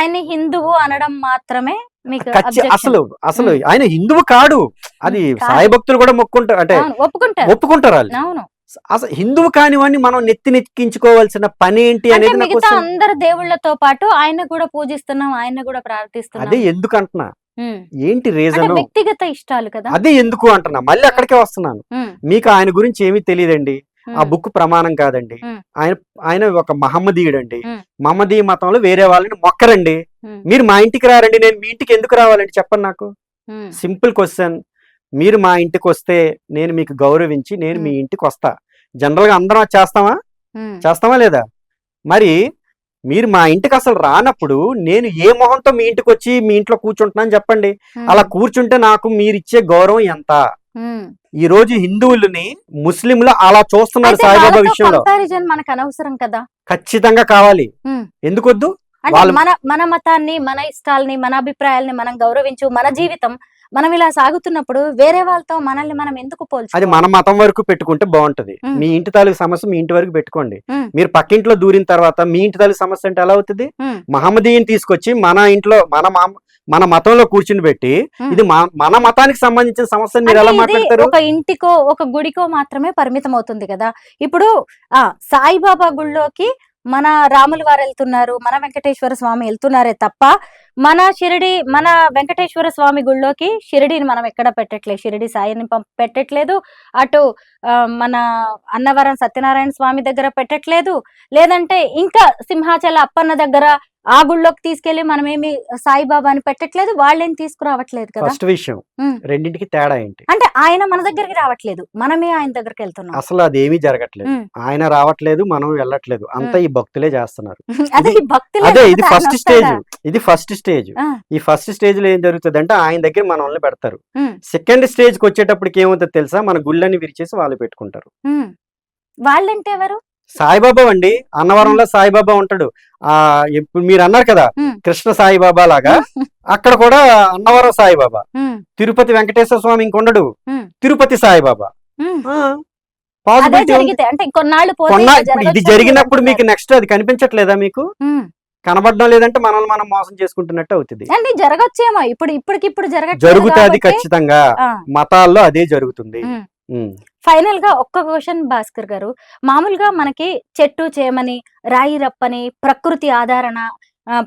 ఆయన్ని హిందువు అనడం మాత్రమే మీకు అసలు అసలు ఆయన హిందువు కాడు. అది సాయి భక్తులు కూడా మొక్కుంటారు, అంటే ఒప్పుకుంటారు వాళ్ళు. అవును, అసలు హిందువు కానివాడిని మనం నెత్తినెక్కించుకోవాల్సిన పని ఏంటి అనేది మిగతా అందరు దేవుళ్ళతో పాటు ఆయన కూడా పూజిస్తున్నాం, ఆయన కూడా ప్రార్థిస్తున్నాం. అదే ఎందుకు అంటున్నా, ఏంటి రీజన్? వ్యక్తిగత ఇష్టాలు కదా, అదే ఎందుకు అంటున్నా. మళ్ళీ అక్కడికే వస్తున్నాను. మీకు ఆయన గురించి ఏమీ తెలియదండి, ఆ బుక్ ప్రమాణం కాదండి. ఆయన ఒక మహమ్మదీయుడండి. మహమ్మదీయ మతంలో వేరే వాళ్ళని మొక్కరండి. మీరు మా ఇంటికి రారండి, నేను మీ ఇంటికి ఎందుకు రావాలండి చెప్పండి నాకు. Simple question. మీరు మా ఇంటికి వస్తే నేను మీకు గౌరవించి నేను మీ ఇంటికి వస్తా. జనరల్ గా అందరం చేస్తామా లేదా? మరి మీరు మా ఇంటికి అసలు రానప్పుడు నేను ఏ మొహంతో మీ ఇంటికి వచ్చి మీ ఇంట్లో కూర్చుంటున్నాను చెప్పండి. అలా కూర్చుంటే నాకు మీరు ఇచ్చే గౌరవం ఎంత? ఈ రోజు హిందువులని ముస్లింలు అలా చూస్తున్నారు సాయిబాబా విషయంలో. మనకు అనవసరం కదా, ఖచ్చితంగా కావాలి. ఎందుకొద్దు? మన మతాన్ని, మన ఇష్టాలని, మన అభిప్రాయాలని మనం గౌరవించు. మన జీవితం మనం ఇలా సాగుతున్నప్పుడు వేరే వాళ్ళతో మనల్ని మనం ఎందుకు పోల్చు? అది మన మతం వరకు పెట్టుకుంటే బాగుంటది. మీ ఇంటి తాలూకు సమస్య మీ ఇంటి వరకు పెట్టుకోండి. మీరు పక్కింట్లో దూరిన తర్వాత మీ ఇంటి తాలూకు సమస్య అంటే ఎలా అవుతుంది? మహమ్మదీయని తీసుకొచ్చి మన ఇంట్లో మన మతంలో కూర్చుని పెట్టి ఇది మన మతానికి సంబంధించిన సమస్యను మీరు ఎలా మాట్లాడతారు? ఒక ఇంటికో ఒక గుడికో మాత్రమే పరిమితం అవుతుంది కదా. ఇప్పుడు సాయిబాబా గుళ్ళోకి మన రాముల వారు వెళ్తున్నారు, మన వెంకటేశ్వర స్వామి వెళ్తున్నారే తప్ప మన వెంకటేశ్వర స్వామి గుళ్ళోకి షిరిడిని మనం ఎక్కడ పెట్టట్లేదు, షిరిడి సాయిని పెట్టట్లేదు, అటు మన అన్నవరం సత్యనారాయణ స్వామి దగ్గర పెట్టట్లేదు, లేదంటే ఇంకా సింహాచల అప్పన్న దగ్గర ఆ గుళ్ళోకి తీసుకెళ్లి మనమేమి సాయిబాబాని పెట్టట్లేదు, వాళ్ళేం తీసుకురావట్లేదు కదా. ఫస్ట్ విషయం, రెండింటికి తేడా ఏంటి అంటే ఆయన మన దగ్గరికి రావట్లేదు, మనమే ఆయన దగ్గరికి వెళ్తున్నాం. అసలు అదేమీ జరగట్లేదు. ఆయన రావట్లేదు, మనం వెళ్ళట్లేదు, అంతా ఈ భక్తులే చేస్తున్నారు. అదే ఇది ఫస్ట్ స్టేజ్. ఈ ఫస్ట్ స్టేజ్ లో ఏం జరుగుతుంది అంటే ఆయన దగ్గర మనల్ని పెడతారు. సెకండ్ స్టేజ్ కి వచ్చేటప్పటికి ఏమవుతుంది తెలుసా? మన గుళ్ళని విరిచేసి వాళ్ళు పెట్టుకుంటారు. వాళ్ళంటే ఎవరు? సాయిబాబా అండి. అన్నవరంలో సాయిబాబా ఉంటాడు. ఇప్పుడు మీరు అన్నారు కదా కృష్ణ సాయిబాబా లాగా, అక్కడ కూడా అన్నవరం సాయిబాబా. తిరుపతి వెంకటేశ్వర స్వామి ఇంకొండడు, తిరుపతి సాయిబాబా. ఇది జరిగినప్పుడు మీకు నెక్స్ట్ అది కనిపించట్లేదా? మీకు కనబడడం లేదంటే మనల్ని మనం మోసం చేసుకుంటున్నట్టు అవుతుంది. జరగచ్చేమో ఇప్పటికిప్పుడు జరుగుతుంది. ఖచ్చితంగా మతాల్లో అదే జరుగుతుంది. ఫైనల్ గా ఒక్క క్వశ్చన్ భాస్కర్ గారు, మామూలుగా మనకి చెట్టు చేమని, రాయి రప్పని, ప్రకృతి ఆధారణ,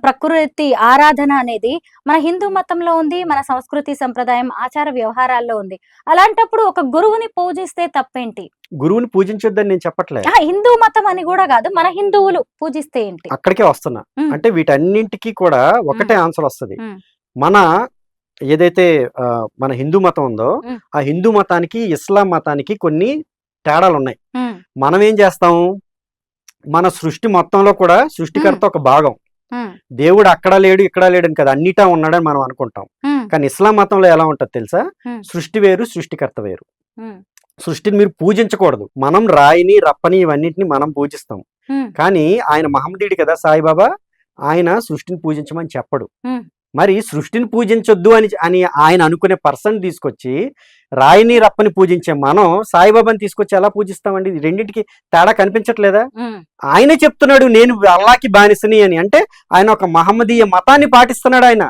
ప్రకృతి ఆరాధన అనేది మన హిందూ మతంలో ఉంది, మన సంస్కృతి సంప్రదాయం ఆచార వ్యవహారాల్లో ఉంది. అలాంటప్పుడు ఒక గురువుని పూజిస్తే తప్పేంటి? గురువుని పూజించొద్దని నేను చెప్పట్లేదు. హిందూ మతం అని కూడా కాదు, మన హిందువులు పూజిస్తే ఏంటి? అక్కడికే వస్తున్నా. అంటే వీటన్నింటికి కూడా ఒకటే ఆన్సర్ వస్తుంది. మన ఏదైతే మన హిందూ మతం ఉందో ఆ హిందూ మతానికి ఇస్లాం మతానికి కొన్ని తేడాలు ఉన్నాయి. మనం ఏం చేస్తాం, మన సృష్టి మొత్తంలో కూడా సృష్టికర్త ఒక భాగం. దేవుడు అక్కడ లేడు ఇక్కడ లేడని కదా, అన్నిటా ఉన్నాడని మనం అనుకుంటాం. కానీ ఇస్లాం మతంలో ఎలా ఉంటది తెలుసా? సృష్టి వేరు, సృష్టికర్త వేరు. సృష్టిని మీరు పూజించకూడదు. మనం రాయిని రప్పని ఇవన్నిటిని మనం పూజిస్తాం. కానీ ఆయన మహమ్మదీయుడు కదా సాయిబాబా, ఆయన సృష్టిని పూజించమని చెప్పడు. మరి సృష్టిని పూజించొద్దు అని ఆయన అనుకునే పర్సన్ తీసుకొచ్చి రాయిని రప్పని పూజించే మనం సాయిబాబాని తీసుకొచ్చి ఎలా పూజిస్తామండి? రెండింటికి తేడా కనిపించట్లేదా? ఆయనే చెప్తున్నాడు నేను అల్లాకి బానిసని అని. అంటే ఆయన ఒక మహమ్మదీయ మతాన్ని పాటిస్తున్నాడు. ఆయన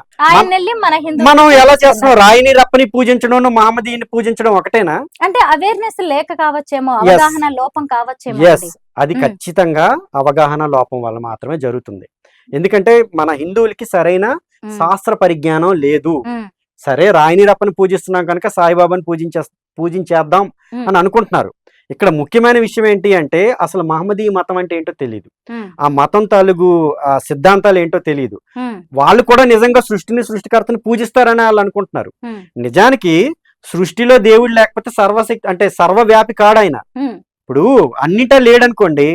మనం ఎలా చేస్తున్నాం? రాయిని రప్పని పూజించడం, మహమ్మదీయని పూజించడం ఒకటేనా? అంటే అవేర్నెస్ లేక కావచ్చేమో, అవగాహన లోపం కావచ్చేమో. అది ఖచ్చితంగా అవగాహన లోపం వల్ల మాత్రమే జరుగుతుంది. ఎందుకంటే మన హిందువులకి సరైన శాస్త్ర పరిజ్ఞానం లేదు. సరే రాయిని రప్పని పూజిస్తున్నాం కనుక సాయిబాబాని పూజించేద్దాం అని అనుకుంటున్నారు. ఇక్కడ ముఖ్యమైన విషయం ఏంటి అంటే అసలు మహమ్మదీ మతం అంటే ఏంటో తెలియదు. ఆ మతం తాలూకు సిద్ధాంతాలు ఏంటో తెలియదు. వాళ్ళు కూడా నిజంగా సృష్టికర్తని పూజిస్తారని వాళ్ళు అనుకుంటున్నారు. నిజానికి సృష్టిలో దేవుడు లేకపోతే సర్వశక్తి అంటే సర్వవ్యాపి కాడు ఆయన. ఇప్పుడు అన్నిటా లేడనుకోండి,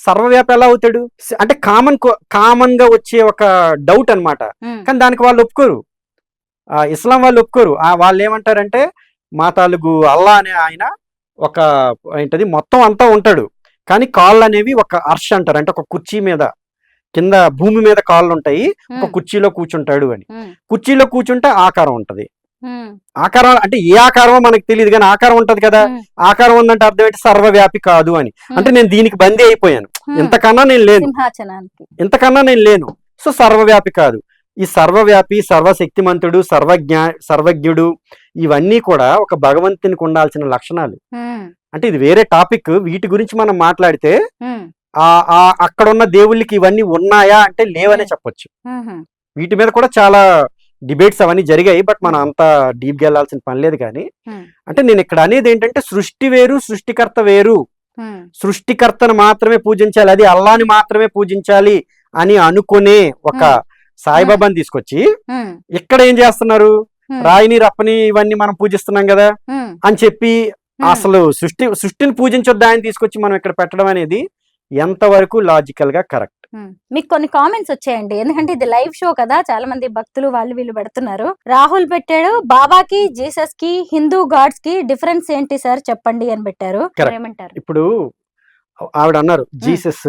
సర్వవ్యాపి ఎలా అవుతాడు? అంటే కామన్ గా వచ్చే ఒక డౌట్ అన్నమాట. కానీ దానికి వాళ్ళు ఒప్పుకోరు, ఇస్లాం వాళ్ళు ఒప్పుకోరు. వాళ్ళు ఏమంటారంటే మా తాలూకు అల్లా అనే ఆయన ఒక ఏంటది మొత్తం అంతా ఉంటాడు, కానీ కాళ్ళు అనేవి ఒక అర్ష్ అంటారు. అంటే ఒక కుర్చీ మీద, కింద భూమి మీద కాళ్ళు ఉంటాయి, ఒక కుర్చీలో కూర్చుంటాడు అని. కుర్చీలో కూర్చుంటే ఆకారం ఉంటది. ఆకారం అంటే ఏ ఆకారమో మనకు తెలియదు, కానీ ఆకారం ఉంటది కదా. ఆకారం ఉందంటే అర్థం ఏంటి? సర్వవ్యాపి కాదు అని. అంటే నేను దీనికి బందీ అయిపోయాను, ఇంతకన్నా నేను లేను. సో సర్వవ్యాపి కాదు. ఈ సర్వవ్యాపి, సర్వశక్తిమంతుడు, సర్వజ్ఞుడు ఇవన్నీ కూడా ఒక భగవంతునికి ఉండాల్సిన లక్షణాలు. అంటే ఇది వేరే టాపిక్. వీటి గురించి మనం మాట్లాడితే అక్కడ ఉన్న దేవుళ్ళకి ఇవన్నీ ఉన్నాయా అంటే లేవనే చెప్పొచ్చు. వీటి మీద కూడా చాలా డిబేట్స్ అవన్నీ జరిగాయి. బట్ మనం అంత డీప్ గా వెళ్లాల్సిన పని లేదు. కానీ అంటే నేను ఇక్కడ అనేది ఏంటంటే సృష్టి వేరు, సృష్టికర్త వేరు. సృష్టికర్తను మాత్రమే పూజించాలి, అది అల్లాని మాత్రమే పూజించాలి అని అనుకునే ఒక సాయిబాబాని తీసుకొచ్చి ఇక్కడ ఏం చేస్తున్నారు, రాయిని రప్పని ఇవన్నీ మనం పూజిస్తున్నాం కదా అని చెప్పి అసలు సృష్టిని పూజించొద్దా అని తీసుకొచ్చి మనం ఇక్కడ పెట్టడం అనేది ఎంతవరకు లాజికల్ గా కరెక్ట్? మీకు కొన్ని కామెంట్స్ వచ్చాయండి, ఎందుకంటే ఇది లైవ్ షో కదా, చాలా మంది భక్తులు వాళ్ళు వీళ్ళు పెడుతున్నారు. రాహుల్ పెట్టాడు, బాబాకి జీసస్ కి హిందూ గాడ్స్ కి డిఫరెన్స్ ఏంటి సార్ చెప్పండి అని పెట్టారు. ఏమంటారు? ఇప్పుడు ఆవిడ అన్నారు జీసస్,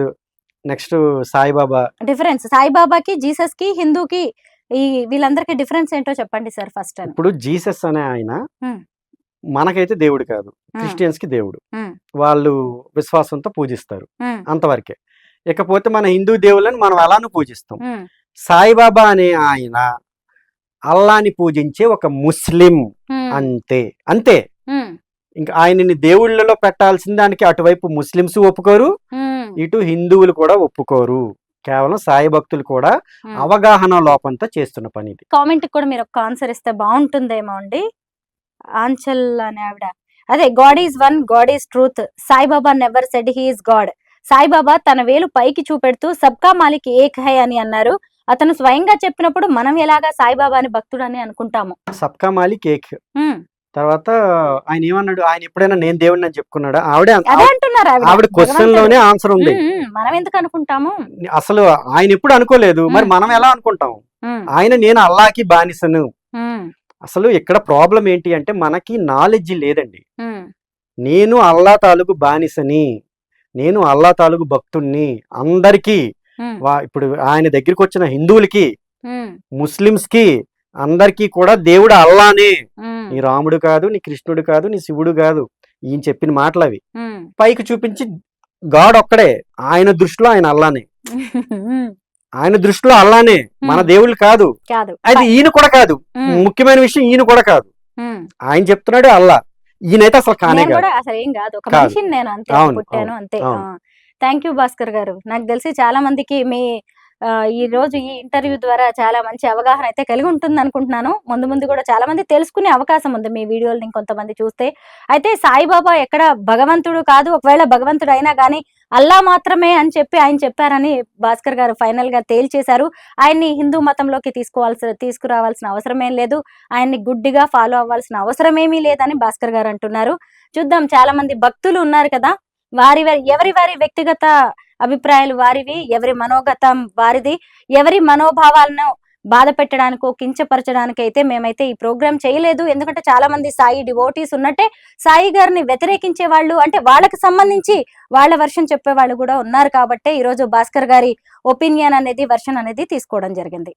నెక్స్ట్ సాయిబాబా. డిఫరెన్స్ సాయిబాబాకి, జీసస్ కి, హిందూకి ఈ వీళ్ళందరికీ డిఫరెన్స్ ఏంటో చెప్పండి సార్ ఫస్ట్ అని. ఇప్పుడు జీసస్ అనే ఆయన మనకైతే దేవుడు కాదు, క్రిస్టియన్స్ కి దేవుడు. వాళ్ళు విశ్వాసంతో పూజిస్తారు, అంతవరకే. ఇకపోతే మన హిందూ దేవుళ్ళని మనం అలాను పూజిస్తాం. సాయిబాబా అనే ఆయన అల్లాని పూజించే ఒక ముస్లిం, అంతే అంతే. ఇంకా ఆయనని దేవుళ్ళలో పెట్టాల్సిన దానికి అటువైపు ముస్లిమ్స్ ఒప్పుకోరు, ఇటు హిందువులు కూడా ఒప్పుకోరు. కేవలం సాయి భక్తులు కూడా అవగాహన లోపంతో చేస్తున్న పని ఇది. కామెంట్ కూడా మీరు ఒక ఆన్సర్ ఇస్తే బాగుంటుందేమో అండి. ఆంచల్ అనే ఆవిడ, అదే God is one, God is truth, Saibaba never said he is God. Saibaba తన వేలు పైకి చూపెడుతూ సబ్కా మాలిక్ ఏక్ హై అని అన్నారు. అతను స్వయంగా చెప్పినప్పుడు మనం ఎలాగా సాయిబాబాని భక్తుడు అని అనుకుంటాము? సబ్కా మాలిక్ ఏక్. తర్వాత ఆయన ఏమన్నాడు, ఆయన ఎప్పుడైనా నేను దేవుడిని అని చెప్పుకున్నాడా? ఆవిడే అంటున్నారు, ఆవిడ క్వశ్చన్ లోనే ఆన్సర్ ఉంది. మనం ఎందుకు అనుకుంటాము? అసలు ఆయన ఎప్పుడు అనుకోలేదు, మరి మనం ఎలా అనుకుంటాం? ఆయన నేను అల్లాకి బానిసను. అసలు ఇక్కడ ప్రాబ్లం ఏంటి అంటే మనకి నాలెడ్జ్ లేదండి. నేను అల్లా తాలూకు బానిసని, నేను అల్లా తాలూకు భక్తుణ్ణి. అందరికీ ఇప్పుడు ఆయన దగ్గరికి వచ్చిన హిందువులకి, ముస్లిమ్స్ కి, అందరికీ కూడా దేవుడు అల్లానే. నీ రాముడు కాదు, నీ కృష్ణుడు కాదు, నీ శివుడు కాదు. ఈయన చెప్పిన మాటలు అవి. పైకి చూపించి గాడ్ ఒక్కడే, ఆయన దృష్టిలో ఆయన అల్లానే. ఆయన దృష్టిలో అల్లానే, మన దేవుళ్ళు కాదు. అది ఈయన కూడా కాదు. ముఖ్యమైన విషయం ఈయన కూడా కాదు. ఆయన చెప్తున్నాడు అల్లా, ఈయనైతే అసలు కానే కాదు. థ్యాంక్ యూ భాస్కర్ గారు. నాకు తెలిసి చాలా మందికి మీ ఈ రోజు ఈ ఇంటర్వ్యూ ద్వారా చాలా మంచి అవగాహన అయితే కలిగి ఉంటుంది అనుకుంటున్నాను. ముందు ముందు కూడా చాలా మంది తెలుసుకునే అవకాశం ఉంది మీ వీడియోలు ఇంకొంతమంది చూస్తే. అయితే సాయిబాబా ఎక్కడ భగవంతుడు కాదు, ఒకవేళ భగవంతుడు అయినా కానీ అల్లా మాత్రమే అని చెప్పి ఆయన చెప్పారని భాస్కర్ గారు ఫైనల్ గా తేల్చేశారు. ఆయన్ని హిందూ మతంలోకి తీసుకురావాల్సిన అవసరమేం లేదు, ఆయన్ని గుడ్డిగా ఫాలో అవ్వాల్సిన అవసరమేమీ లేదని భాస్కర్ గారు అంటున్నారు. చూద్దాం, చాలా మంది భక్తులు ఉన్నారు కదా, ఎవరి వ్యక్తిగత అభిప్రాయాలు వారివి, ఎవరి మనోగతం వారిది. ఎవరి మనోభావాలను బాధ పెట్టడానికో కించపరచడానికి అయితే మేమైతే ఈ ప్రోగ్రామ్ చేయలేదు. ఎందుకంటే చాలా మంది సాయి డివోటీస్ ఉన్నట్టే సాయి గారిని వ్యతిరేకించే వాళ్ళు, అంటే వాళ్ళకి సంబంధించి వాళ్ళ వర్షన్ చెప్పే వాళ్ళు కూడా ఉన్నారు. కాబట్టే ఈరోజు భాస్కర్ గారి ఒపీనియన్ అనేది, వర్షన్ అనేది తీసుకోవడం జరిగింది.